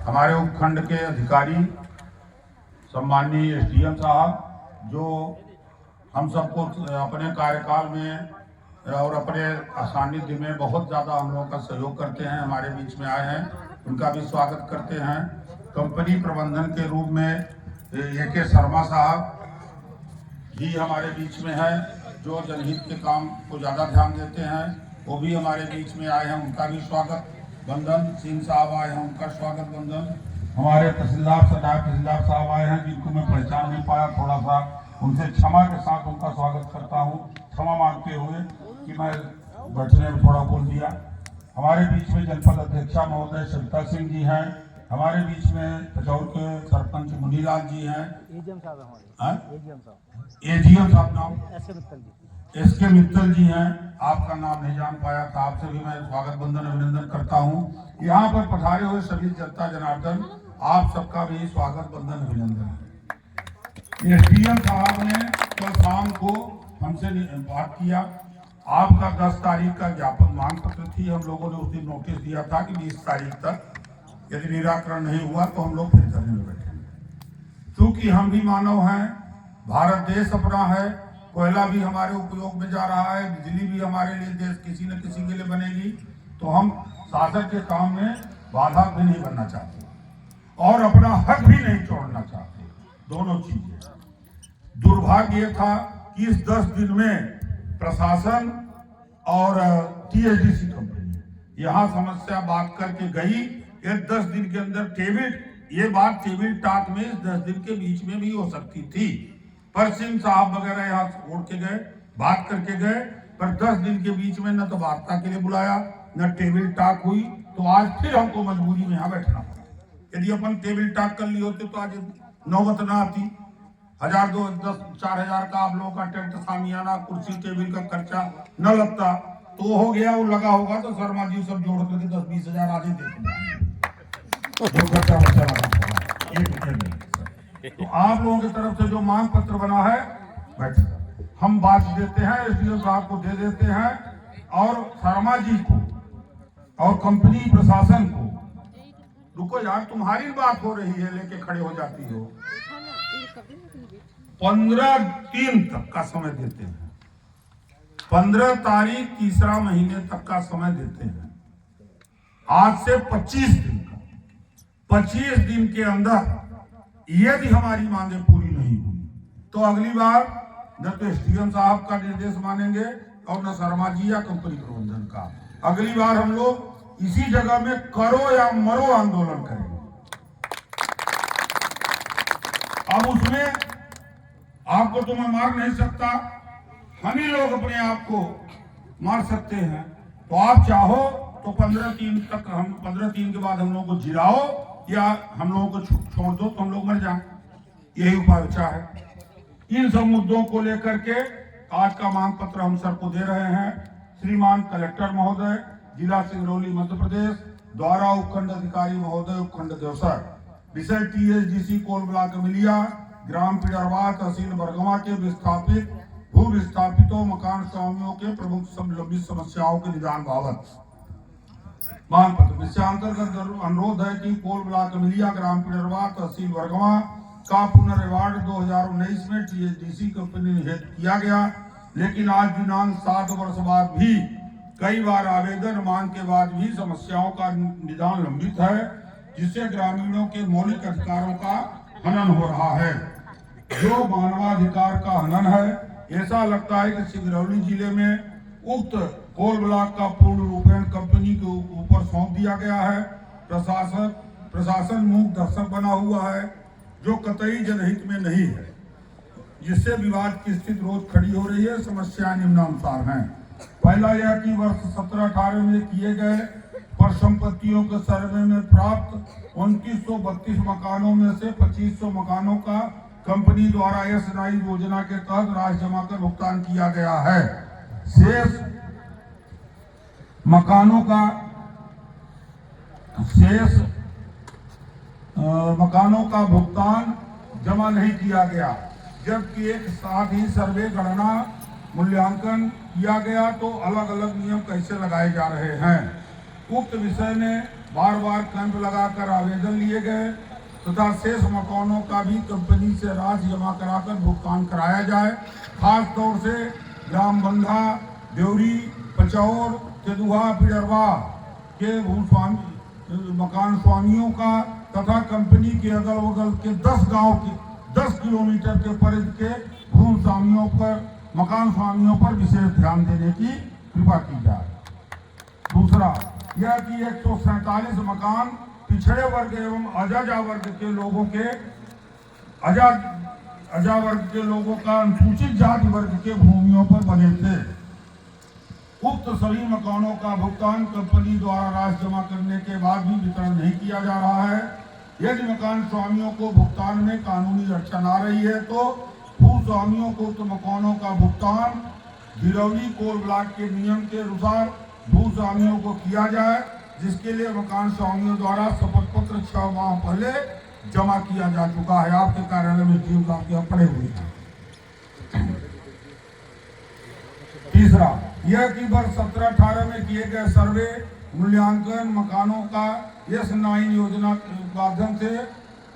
हमारे उपखंड के अधिकारी सम्माननीय एसडीएम साहब जो हम सबको अपने कार्यकाल में और अपने सानिध्य में बहुत ज़्यादा हम लोगों का सहयोग करते हैं, हमारे बीच में आए हैं, उनका भी स्वागत करते हैं। कंपनी प्रबंधन के रूप में AK शर्मा साहब भी हमारे बीच में है, जो जनहित के काम को ज़्यादा ध्यान देते हैं, वो भी हमारे बीच में आए हैं, उनका भी स्वागत बंधन। सिंह साहब आए हैं, उनका स्वागत बंधन। हमारे तहसीलदार साहब आए हैं, जिनको मैं पहचान नहीं पाया, थोड़ा सा उनसे क्षमा के साथ उनका स्वागत करता हूँ, क्षमा मांगते हुए कि मैं बैठने में थोड़ा बोल दिया। हमारे बीच में जनपद अध्यक्षा महोदय सविता सिंह जी हैं, हमारे बीच में पचौर के सरपंच मुनीलाल जी हैं, एजीएम साहब नाम SK मित्तल जी हैं, आपका नाम नहीं जान पाया था, आपसे भी मैं स्वागत बंधन अभिनंदन करता हूं। यहाँ पर पधारे हुए सभी जनता जनार्दन, आप सबका भी स्वागत बंधन अभिनंदन। SDM साहब ने कल शाम को हमसे बात किया, आपका 10 तारीख का ज्ञापन मांग पत्र थी, हम लोगों ने उस दिन नोटिस दिया था कि 20 तारीख तक यदि निराकरण नहीं हुआ तो हम लोग फिर धरने में बैठेंगे। क्योंकि हम भी मानव हैं, भारत देश अपना है, कोयला भी हमारे उपयोग में जा रहा है, बिजली भी हमारे लिए देश किसी न किसी के लिए बनेगी, तो हम शासक के काम में बाधा भी नहीं बनना चाहते और अपना हक भी नहीं छोड़ना चाहते, दोनों चीजें। दुर्भाग्य ये था कि इस 10 दिन में प्रशासन और TSDC कंपनी यहाँ समस्या बात करके गई। ये 10 दिन के अंदर टेबल टॉक में इस 10 दिन के बीच में भी हो सकती थी, पर सिंह साहब वगैरह यहाँ छोड़ के गए, बात करके गए, पर 10 दिन के बीच में न तो वार्ता के लिए बुलाया, न टेबल टॉक हुई, तो आज फिर हमको मजबूरी में यहाँ बैठना पड़ा। यदि अपन टेबल टॉक कर लिए होते तो आज नौबत ना आती। 1000, 2000, 4000 का आप लोगों का टेंट, सामियाना, कुर्सी, टेबल का खर्चा न लगता, तो हो गया, वो लगा होगा तो शर्मा जी सब जोड़ करके 10-20 हजार आधे देते जो खर्चा बचा लगा। तो आप लोगों की तरफ से जो मांग पत्र बना है, बैठ हम बात देते हैं, SDM साहब को दे देते हैं, और शर्मा जी को और कंपनी प्रशासन को। रुको यार, तुम्हारी बात हो रही है, लेके खड़े हो जाती हो। 15/3 तक का समय देते हैं, 15 तारीख तीसरा महीने तक का समय देते हैं, आज से 25 दिन का। 25 दिन के अंदर यदि हमारी मांगे पूरी नहीं हुई तो अगली बार न तो SDM साहब का निर्देश मानेंगे और न शर्मा जी या कंपनी प्रबंधन का। अगली बार हम लोग इसी जगह में करो या मरो आंदोलन करेंगे। अब उसमें आपको तो मैं मार नहीं सकता, हम ही लोग अपने आप को मार सकते हैं। तो आप चाहो तो 15/3 तक, हम 15/3 के बाद हम लोगों को जिलाओ या हम लोगों को छोड़ दो तो हम लोग मर जाएं, यही उपाय बचा है। इन सब मुद्दों को लेकर के आज का मांग पत्र हम सबको दे रहे हैं। श्रीमान कलेक्टर महोदय, जिला सिंगरौली मध्य प्रदेश द्वारा उपखंड अधिकारी महोदय, उपखंड देवसर, विषय TSDC कोल ब्लॉक मिलिया, ग्राम पिडरवा, तहसील बरगवा के विस्थापित भू विस्थापितों मकान स्वामियों के प्रमुख लंबित समस्याओं के निदान बाबत मांग पत्र। इसके अंतर्गत अनुरोध है कि कोल ब्लॉक मिलिया, ग्राम पिडरवा, तहसील बरगवा का पुनर्वार्ड 2019 में TSDC कंपनी ने हेतु किया गया, लेकिन आज दिनांक 7 वर्ष बाद भी कई बार आवेदन मांग के बाद भी समस्याओं का निदान लंबित है, जिससे ग्रामीणों के मौलिक अधिकारों का हनन हो रहा है, जो मानवाधिकार का हनन है। ऐसा लगता है कि सिंगरौली जिले में उक्त कोल ब्लॉक का पूर्ण रूपेण कंपनी के ऊपर सौंप दिया गया है। प्रशासन मूक दर्शक बना हुआ है, जो कतई जनहित में नहीं है, जिससे विवाद की स्थिति रोज खड़ी हो रही है। समस्याएं निम्नानुसार हैं। पहला यह कि वर्ष 17-18 में किए गए परिसंपत्तियों के सर्वे में प्राप्त 2932 मकानों में से 2500 मकानों का कंपनी द्वारा SNI योजना के तहत राशि जमा कर भुगतान किया गया है। शेष मकानों का भुगतान जमा नहीं किया गया, जबकि एक साथ ही सर्वे, गणना, मूल्यांकन किया गया, तो अलग अलग नियम कैसे लगाए जा रहे हैं। उक्त विषय में बार बार कैंप लगाकर आवेदन लिए गए तथा शेष मकानों का भी कंपनी से राशि जमा कराकर भुगतान कराया जाए। खास तौर से ग्राम बंधा, देवरी, पचौर, तेदुहा, पिडरवा के भूस्वामी मकान स्वामियों का तथा कंपनी के अगल बगल के 10 गांव के 10 किलोमीटर के परिधि के भूमि स्वामियों पर मकान स्वामियों पर विशेष ध्यान देने की कृपा की जाए। दूसरा यह कि 147 मकान पिछड़े वर्ग एवं अजाजा वर्ग के लोगों के अजा वर्ग के लोगों का अनुसूचित जाति वर्ग के भूमियों पर बने थे। उक्त सभी मकानों का भुगतान कंपनी द्वारा राशि जमा करने के बाद भी वितरण नहीं किया जा रहा है। यदि मकान स्वामियों को भुगतान में कानूनी अड़चन आ रही है तो भूस्वामियों को उक्त मकानों का भुगतान गिरौली कोल ब्लॉक के नियम के अनुसार भूस्वामियों को किया जाए, जिसके लिए मकान स्वामियों द्वारा शपथ पत्र 6 माह पहले जमा किया जा चुका है। आपके कार्यालय में टीम आपके पड़े हुए हैं। तीसरा यह कि वर्ष 17-18 में किए गए सर्वे मूल्यांकन मकानों का S9 योजना के माध्यम से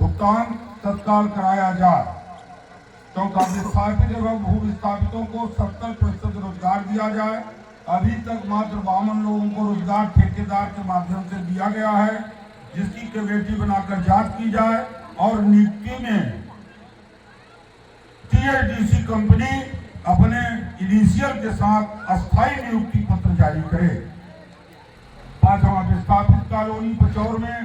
भुगतान तत्काल कराया जाए। चौथा विस्थापित एवं भू विस्थापितों को 70% रोजगार दिया जाए। अभी तक मात्र 52 लोगों को रोजगार ठेकेदार के माध्यम से दिया गया है, जिसकी कमेटी बनाकर जांच की जाए और नियुक्ति में TIDC कंपनी अपने इनिशियल के साथ अस्थायी नियुक्ति पत्र जारी करे। पांचवा विस्थापित कॉलोनी पचौर में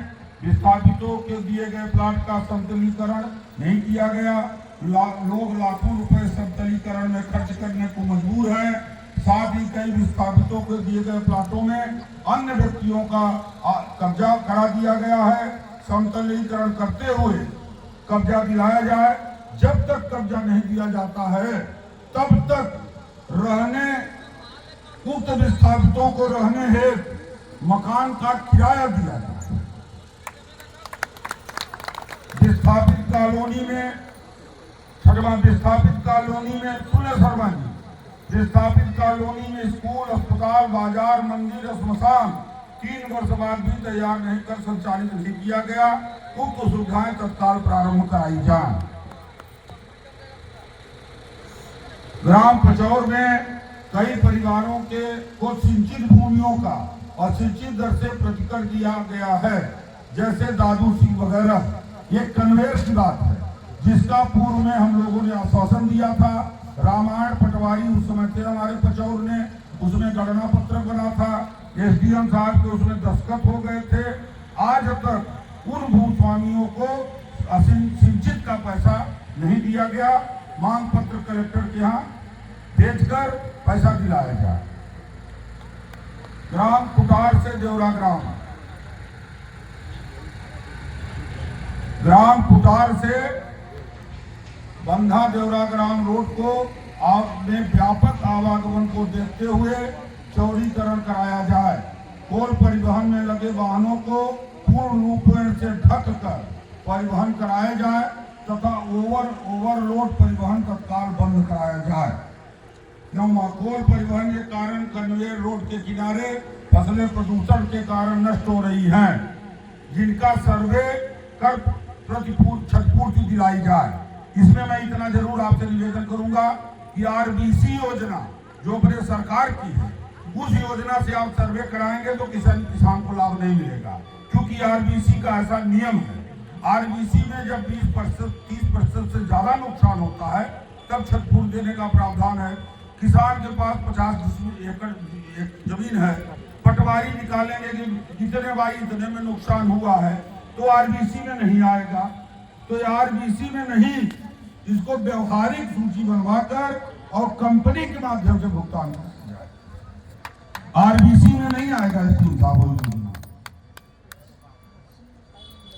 विस्थापितों के दिए गए प्लाट का समतलीकरण नहीं किया गया। लोग लाखों रुपए समतलीकरण में खर्च करने को मजबूर हैं। साथ ही कई विस्थापितों को दिए गए प्लाटों में अन्य व्यक्तियों का कब्जा करा दिया गया है। समतलीकरण करते हुए कब्जा दिलाया जाए। जब तक कब्जा नहीं दिया जाता है तब तक रहने उक्त विस्थापितों को रहने हेतु मकान का किराया दिया जाए। विस्थापित कॉलोनी में छठवां विस्थापित कॉलोनी में सुने सर्वांगी विस्थापित कॉलोनी में स्कूल, अस्पताल, बाजार, मंदिर, श्मशान 3 वर्ष बाद भी तैयार नहीं कर संचालित नहीं किया गया। उक्त सुविधाएं तत्काल प्रारंभ कराई जाए। ग्राम पचौर में कई परिवारों के को सिंचित भूमियों का असिंचित दर से प्रतिकर दिया गया है, जैसे दादू सिंह वगैरह। ये कन्वेयर की बात है, जिसका पूर्व में हम लोगों ने आश्वासन दिया था। रामायण पटवारी उस समय थे हमारे पचौर ने, उसमें गणना पत्र बना था। SDM साहब के उसमें दस्तखत हो गए थे। आज तक उन भूस्वामियों को सिंचित का पैसा नहीं दिया गया। मांग पत्र कलेक्टर के यहाँ भेजकर पैसा दिलाया जाए। ग्राम कुटार से देवरा ग्राम कुटार से बंधा देवरा ग्राम रोड को में व्यापक आवागमन को देखते हुए चौड़ीकरण कराया जाए। कोल परिवहन में लगे वाहनों को पूर्ण रूप से ढककर परिवहन कराया जाए तथा ओवरलोड परिवहन तत्काल बंद कराया जाए। कोल परिवहन के कारण कन्वेयर रोड के किनारे फसलें प्रदूषण के कारण नष्ट हो रही हैं, जिनका सर्वे कर क्षतिपूर्ति दिलाई जाए। इसमें मैं इतना जरूर आपसे निवेदन करूंगा कि RBC योजना जो अपने सरकार की है, उस योजना से आप सर्वे कराएंगे तो किसान को लाभ नहीं मिलेगा, क्योंकि RBC का ऐसा नियम है। RBC में जब 20% से ज्यादा नुकसान होता है तब क्षतिपूर्ति देने का प्रावधान है। किसान के पास 50 एकड़ जमीन है, पटवारी निकालेंगे कि इतने बाई इतने में नुकसान हुआ है तो RBC में नहीं आएगा। तो RBC में नहीं, इसको व्यवहारिक सूची बनवाकर और कंपनी के माध्यम से भुगतान किया जाए। RBC में नहीं आएगा इसकी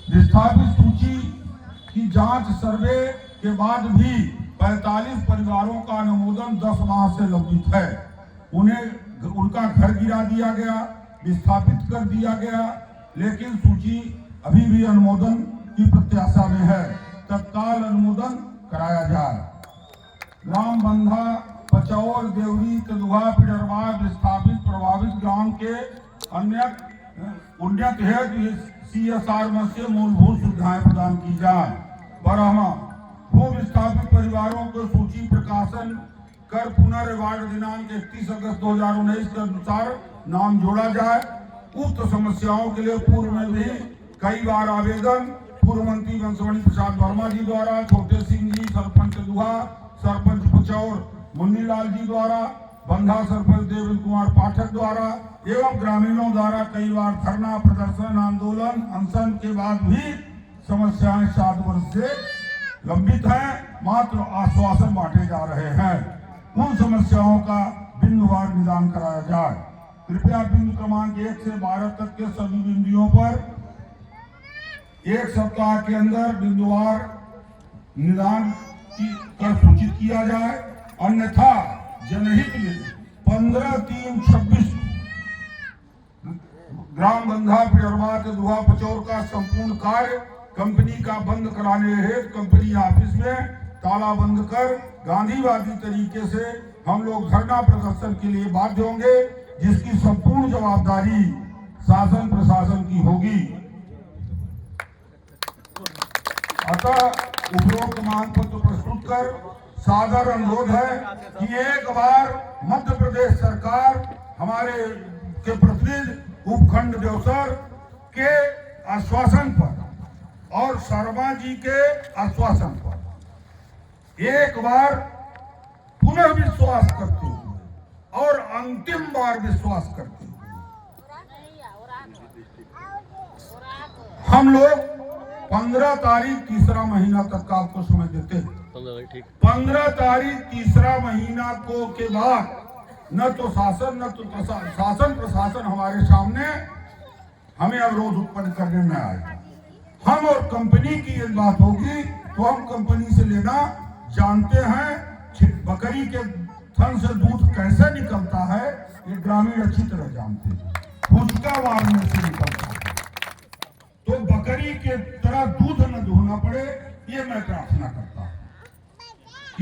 विस्थापित सूची की जांच सर्वे के बाद भी 45 परिवारों का अनुमोदन 10 माह से लंबित है। उनका घर गिरा दिया गया, विस्थापित कर दिया गया, लेकिन सूची अभी भी अनुमोदन की प्रत्याशा में है। तत्काल अनुमोदन कराया जाए। ग्राम बंधा, पचौर, देवरी, तेदुहा, पिडरवा विस्थापित प्रभावित ग्राम के अन्य उन्नत हेतु CSR में से मूलभूत सुविधाएं प्रदान की जाए। बरहमा भू विस्थापित परिवारों को सूची प्रकाशन कर पुनर्वार्ड दिनांक 31 अगस्त 2019 के अनुसार नाम जोड़ा जाए। उक्त समस्याओं के लिए पूर्व में भी कई बार आवेदन पूर्व मंत्री वंशमणि प्रसाद वर्मा जी द्वारा, छोटे सिंह जी सरपंच दुहा, सरपंच पुचौर मुन्नीलाल जी द्वारा, बंधा सरपंच देवेंद्र कुमार पाठक द्वारा एवं ग्रामीणों द्वारा कई बार धरना प्रदर्शन आंदोलन अनशन के बाद भी समस्याएं 7 वर्ष से लंबित है। मात्र आश्वासन बांटे जा रहे हैं। उन समस्याओं का बिंदुवार निदान कराया जाए। कृपया बिंदु क्रमांक 1 से 12 तक के सभी बिंदुओं पर 1 सप्ताह के अंदर बिंदुवार निदान कर सूचित किया जाए, अन्यथा जनहित में 15/3/26 ग्राम बंधा पियरवा के दुहा पचौर का संपूर्ण कार्य कंपनी का बंद कराने हेतु कंपनी ऑफिस में ताला बंद कर गांधीवादी तरीके से हम लोग धरना प्रदर्शन के लिए बाध्य होंगे, जिसकी संपूर्ण जवाबदारी शासन प्रशासन की होगी। अतः उपरोक्त मांग पत्र प्रस्तुत कर सादर अनुरोध है कि एक बार मध्य प्रदेश सरकार हमारे के प्रतिनिधि उपखंड देवसर के आश्वासन पर और शर्मा जी के आश्वासन पर एक बार पुनः विश्वास करते हुए और अंतिम बार विश्वास करते हुए हम लोग 15 तारीख तीसरा महीना तक का आपको समय देते हैं। 15 तारीख तीसरा महीना को के बाद न तो शासन प्रशासन हमारे सामने हमें अवरोध उत्पन्न करने में आएगा। हम और कंपनी की ये बात होगी तो हम कंपनी से लेना जानते हैं। बकरी के थन से दूध कैसे निकलता है ये ग्रामीण अच्छी तरह जानते हैं। फुचका मारने से निकलता है, तो बकरी के तरह दूध न दुहना पड़े, ये मैं प्रार्थना करता हूँ।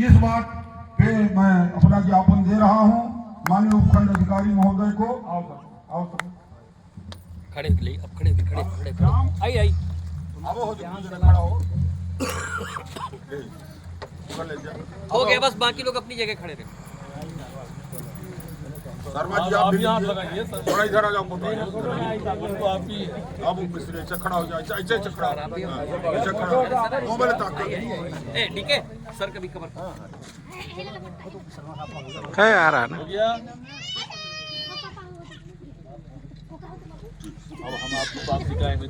इस बात पे मैं अपना ज्ञापन दे रहा हूँ माननीय उपखंड अधिकारी महोदय को। आओ खड़े आई हो गया, बस बाकी लोग अपनी जगह खड़े रहे। शर्मा जी आप यहाँ लगाइए, थोड़ा इधर आ जाओ। अब पिछले से खड़ा हो जाए, ऐसे खड़ा ठीक है सर, कभी कवर है आ रहा ना। अब हम आपको बात सिखाएंगे।